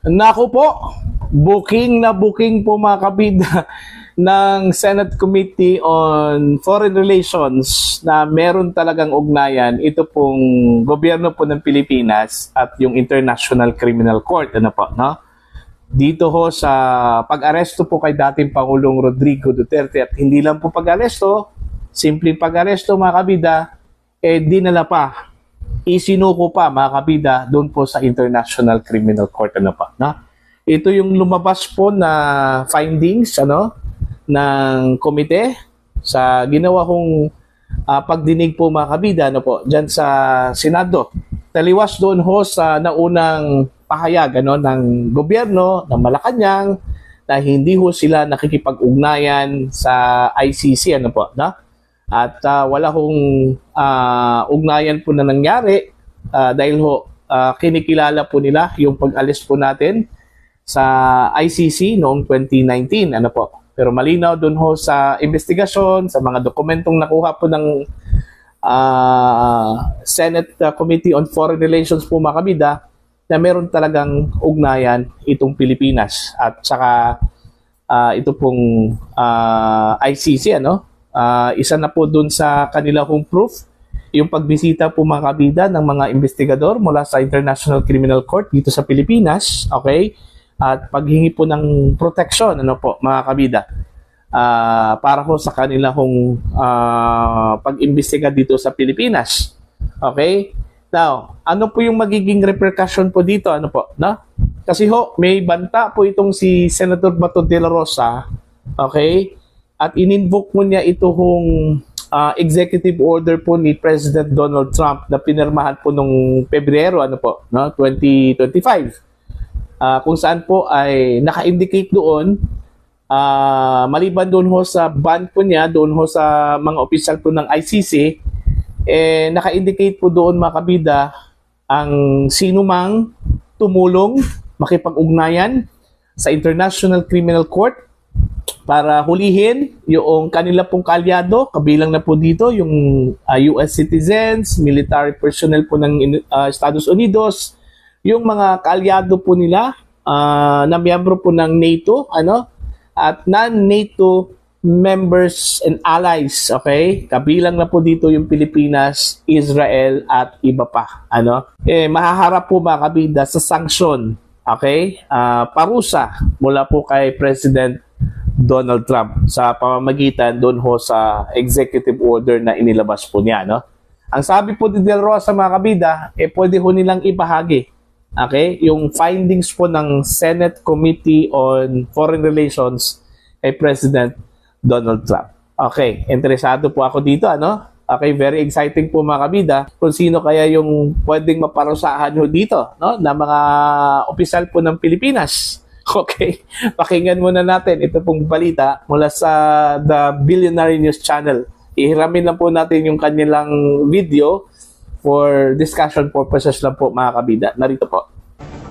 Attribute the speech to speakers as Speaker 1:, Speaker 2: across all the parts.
Speaker 1: Naku po, booking na booking po mga kabida ng Senate Committee on Foreign Relations na meron talagang ugnayan ito pong gobyerno po ng Pilipinas at yung International Criminal Court. Ano po, no? Dito ho sa pag-aresto po kay dating Pangulong Rodrigo Duterte at hindi lang po pag-aresto, simpleng pag-aresto mga kabida, dinala pa, isinuko pa mga kabida doon po sa International Criminal Court. Ano pa, no? Ito yung lumabas po na findings ng komite sa ginawa kong pagdinig po mga kabida dyan sa Senado. Taliwas doon ho sa naunang pahayag ng gobyerno ng Malacanang na hindi ho sila nakikipag-ugnayan sa ICC at wala hong ugnayan po na nangyari dahil ho kinikilala po nila yung pag-alis po natin sa ICC noong 2019 pero malinaw doon ho sa investigasyon, sa mga dokumentong nakuha po ng Senate Committee on Foreign Relations po mga kabida na meron talagang ugnayan itong Pilipinas at saka ito pong ICC isa na po doon sa kanila hong proof yung pagbisita po mga kabida ng mga investigador mula sa International Criminal Court dito sa Pilipinas, okay? At paghingi po ng protection mga kabida para po sa kanila hong pag-imbestiga dito sa Pilipinas. Okay? Now, ano po yung magiging repercussion po dito? Kasi may banta po itong si Senator Bato de la Rosa, okay? At in-invoke mo niya ito hong executive order po ni President Donald Trump na pinirmahan po nung Pebrero 2025. Kung saan po ay naka-indicate doon maliban doon ho sa ban po niya doon ho sa mga opisyal po ng ICC naka-indicate po doon mga kabida ang sinumang tumulong makipag-ugnayan sa International Criminal Court para hulihin yung kanila pong kaalyado, kabilang na po dito yung US citizens, military personnel po ng Estados Unidos, yung mga kaalyado po nila na miyembro po ng NATO at non-NATO members and allies, okay? Kabilang na po dito yung Pilipinas, Israel at iba pa. Mahaharap po mga kabida sa sanksyon, okay? Parusa mula po kay President Donald Trump sa pamamagitan doon ho sa executive order na inilabas po niya. Ang sabi po ni Del Rosa mga kabida, pwede ho nilang ibahagi, okay, yung findings po ng Senate Committee on Foreign Relations kay President Donald Trump. Okay, interesado po ako dito, Okay, very exciting po mga kabida kung sino kaya yung pwedeng maparusahan ho dito, na mga opisyal po ng Pilipinas. Okay, pakinggan muna natin ito pong balita mula sa The Billionaire News Channel. Ihiramin lang po natin yung kanilang video for discussion purposes lang po mga kabida. Narito po.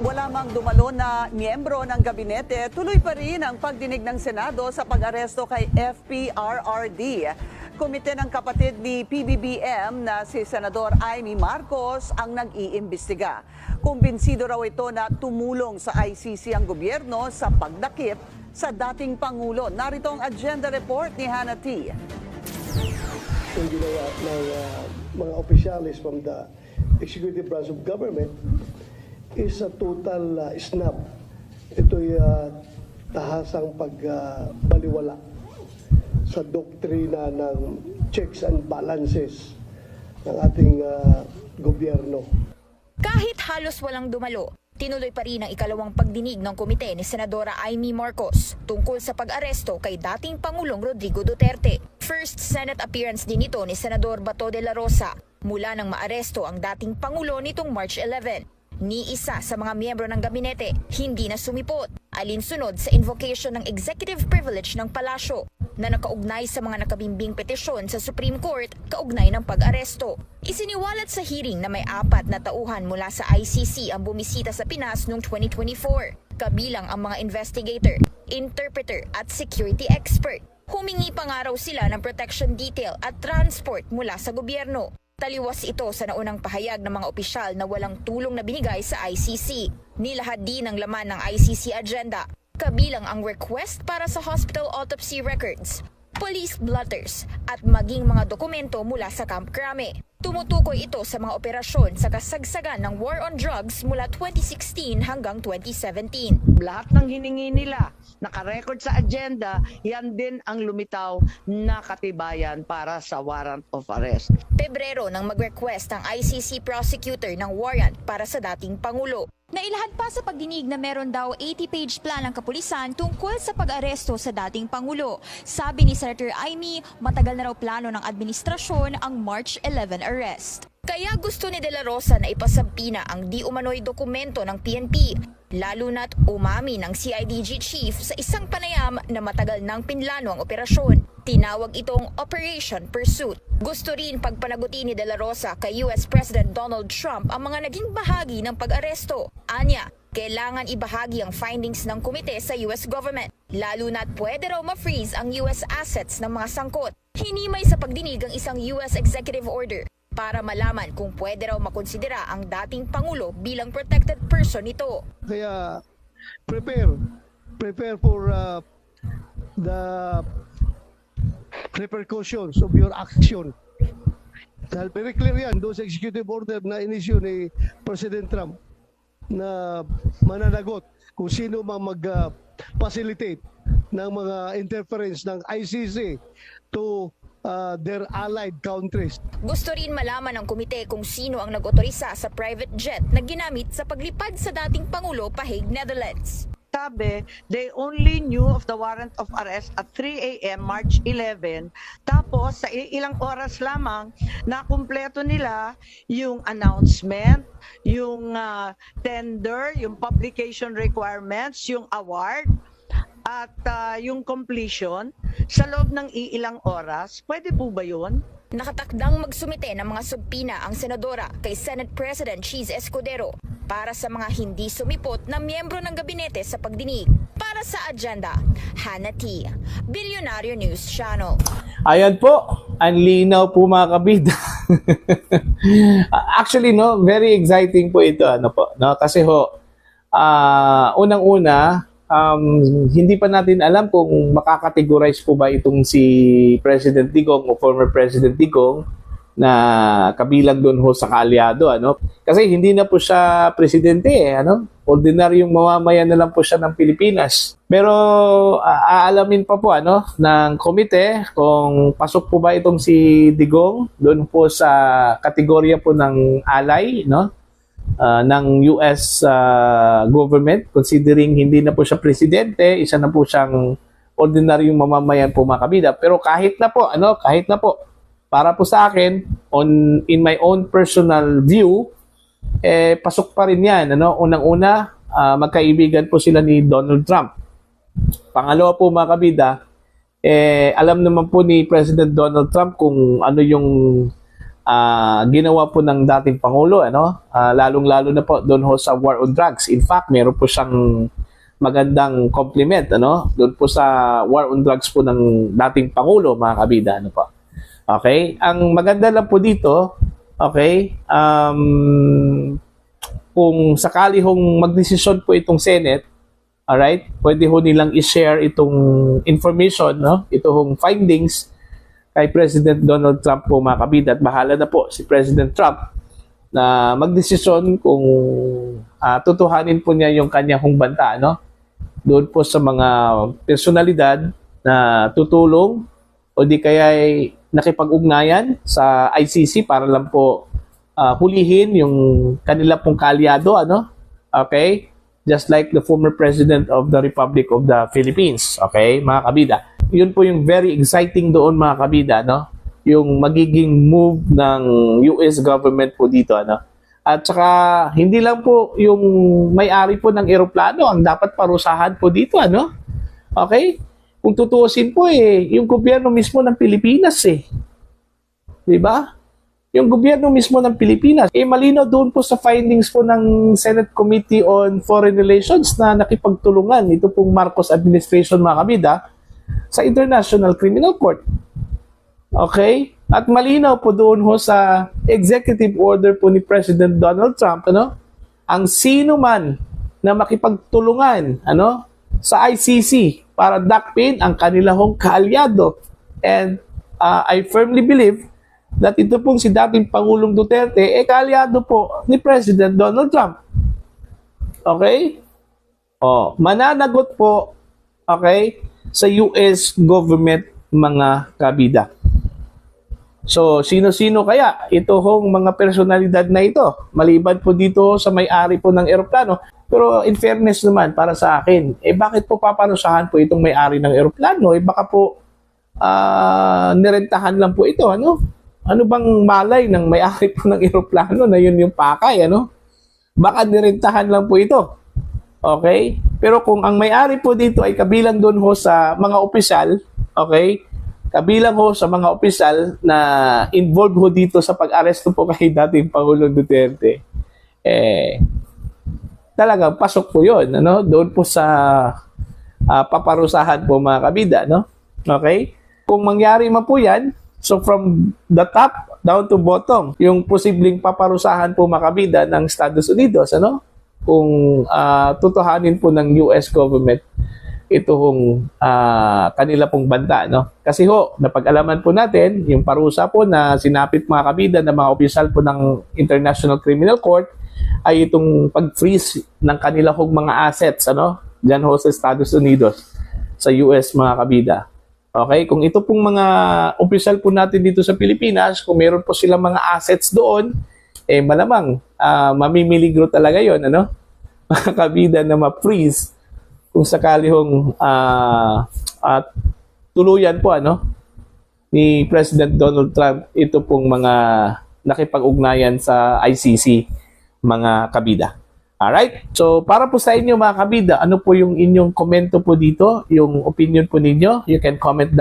Speaker 2: Wala mang dumalo na miyembro ng gabinete, tuloy pa rin ang pagdinig ng Senado sa pag-aresto kay FPRRD. Komite ng kapatid ni PBBM na si Senador Amy Marcos ang nag-iimbestiga. Kumbinsido raw ito na tumulong sa ICC ang gobyerno sa pagdakip sa dating Pangulo. Narito ang agenda report ni Hannah T.
Speaker 3: Yung ginawa ng mga officials from the executive branch of government is a total snub. Ito'y tahasang pagbaliwala sa doktrina ng checks and balances ng ating gobyerno.
Speaker 4: Kahit halos walang dumalo, tinuloy pa rin ang ikalawang pagdinig ng komite ni Senadora Amy Marcos tungkol sa pag-aresto kay dating Pangulong Rodrigo Duterte. First Senate appearance din ito ni Senador Bato de la Rosa mula nang maaresto ang dating Pangulo nitong March 11. Ni isa sa mga miyembro ng gabinete hindi na sumipot, alinsunod sa invocation ng executive privilege ng palasyo na nakaugnay sa mga nakabimbing petisyon sa Supreme Court kaugnay ng pag-aresto. Isiniwalat sa hearing na may 4 na tauhan mula sa ICC ang bumisita sa Pinas noong 2024, kabilang ang mga investigator, interpreter at security expert. Humingi pa nga raw sila ng protection detail at transport mula sa gobyerno. Taliwas ito sa naunang pahayag ng mga opisyal na walang tulong na binigay sa ICC. Nilahad din ang laman ng ICC agenda, kabilang ang request para sa hospital autopsy records, police blotters at maging mga dokumento mula sa Camp Crame. Tumutukoy ito sa mga operasyon sa kasagsagan ng war on drugs mula 2016 hanggang 2017.
Speaker 5: Lahat ng hiningi nila, nakarecord sa agenda, yan din ang lumitaw na katibayan para sa warrant of arrest.
Speaker 4: Pebrero nang mag-request ang ICC prosecutor ng warrant para sa dating Pangulo. Nailahad pa sa pagdinig na meron daw 80-page plan ng kapulisan tungkol sa pag-aresto sa dating Pangulo. Sabi ni Senator Amy, matagal na raw plano ng administrasyon ang March 11 arrest. Kaya gusto ni De La Rosa na ipasampina ang di umano'y dokumento ng PNP, lalo na't umami ng CIDG chief sa isang panayam na matagal nang pinlano ang operasyon. Tinawag itong Operation Pursuit. Gusto rin pagpanagutin ni De La Rosa kay US President Donald Trump ang mga naging bahagi ng pag-aresto. Anya, kailangan ibahagi ang findings ng komite sa US government, lalo na't pwede raw ma-freeze ang US assets ng mga sangkot. Hinimay sa pagdinig ang isang US executive order para malaman kung pwede raw makonsidera ang dating Pangulo bilang protected person nito.
Speaker 3: Kaya prepare for the repercussions of your action. Dahil very clear yan, doon sa executive order na inisyu ni President Trump na mananagot kung sino mang mag-facilitate ng mga interference ng ICC to their allied countries.
Speaker 4: Gusto rin malaman ng komite kung sino ang nag-otorisa sa private jet na ginamit sa paglipad sa dating Pangulo pa Hague, Netherlands.
Speaker 5: Sabi, they only knew of the warrant of arrest at 3 a.m. March 11. Tapos, sa ilang oras lamang, nakumpleto nila yung announcement, yung tender, yung publication requirements, yung award, at yung completion sa loob ng ilang oras. Pwede po ba yun?
Speaker 4: Nakatakdang magsumite ng mga subpina ang senadora kay Senate President Cheese Escudero para sa mga hindi sumipot na miyembro ng gabinete sa pagdinig. Para sa agenda, Hannah T. Billionaire News Channel.
Speaker 1: Ayan po, ang linaw po mga kabida. Actually, no, very exciting po ito. Ano po, no? Kasi unang-una, hindi pa natin alam kung makakategorize po ba itong si President Digong o former President Digong na kabilang doon sa kaalyado, ano? Kasi hindi na po siya presidente, ano? Ordinaryong mamamayan na lang po siya ng Pilipinas. Pero aalamin pa po ng komite kung pasok po ba itong si Digong doon po sa kategorya po ng ally, no? Ng US government, considering hindi na po siya presidente, isa na po siyang ordinaryong mamamayan po mga kabida. Pero kahit na po, para po sa akin, in my own personal view, pasok pa rin yan. Unang-una, magkaibigan po sila ni Donald Trump. Pangalawa po mga kabida, alam naman po ni President Donald Trump kung ano yung ginawa po ng dating Pangulo, lalong-lalo na po doon sa war on drugs. In fact, meron po siyang magandang compliment, doon po sa war on drugs po ng dating Pangulo, mga kabida, po. Okay? Ang maganda lang po dito, okay, kung sakali hong magdesisyon po itong Senate, alright, pwede ho nilang i-share itong information, itong findings kay President Donald Trump po mga kabida, at bahala na po si President Trump na magdesisyon kung tutuhanin po niya yung kanyang banta, doon po sa mga personalidad na tutulong o di kaya nakipag-ugnayan sa ICC para lang po hulihin yung kanila pong kaalyado, okay? Just like the former President of the Republic of the Philippines, okay, mga kabida. Yun po yung very exciting doon mga kabida, yung magiging move ng US government po dito, At saka hindi lang po yung may-ari po ng eroplano ang dapat parusahan po dito, Okay? Kung tutuusin po yung gobyerno mismo ng Pilipinas 'Di ba? Yung gobyerno mismo ng Pilipinas, malinaw doon po sa findings po ng Senate Committee on Foreign Relations na nakipagtulungan ito pong Marcos administration mga kabida sa International Criminal Court. Okay? At malinaw po doon ho sa executive order po ni President Donald Trump, ang sino man na makipagtulungan, sa ICC para dakpin ang kanila hong kaalyado. And I firmly believe that ito pong si dating Pangulong Duterte, kaalyado po ni President Donald Trump. Okay? Mananagot po, okay, sa US government, mga kabida. So, sino-sino kaya ito hong mga personalidad na ito? Maliban po dito sa may-ari po ng eroplano. Pero in fairness naman, para sa akin, bakit po paparusahan po itong may-ari ng eroplano? Baka po nirentahan lang po ito, Ano bang malay ng may-ari po ng eroplano na yun yung pakay, Baka nirentahan lang po ito. Okay? Pero kung ang may-ari po dito ay kabilang doon ho sa mga opisyal, okay? Kabilang ho sa mga opisyal na involved ho dito sa pag-aresto po kay dating Pangulong Duterte, talagang pasok po yun, doon po sa paparusahan po, mga kabida, Okay? Kung mangyari man po yan, so from the top down to bottom, yung posibleng paparusahan po, mga kabida, ng Estados Unidos, kung tutuhanin po ng US government ito hong kanila pong banta, Kasi napag-alaman po natin, yung parusa po na sinapit, mga kabida, ng mga opisyal po ng International Criminal Court ay itong pag-freeze ng kanila hong mga assets, dyan ho sa Estados Unidos, sa US, mga kabida. Okay? Kung ito pong mga opisyal po natin dito sa Pilipinas, kung meron po silang mga assets doon, malamang mamimiligro talaga yon, mga kabida, na ma-freeze kung sakali hong tuluyan po, ni President Donald Trump ito pong mga nakipag-ugnayan sa ICC, mga kabida. Alright? So, para po sa inyo, mga kabida, ano po yung inyong komento po dito, yung opinion po ninyo, you can comment down.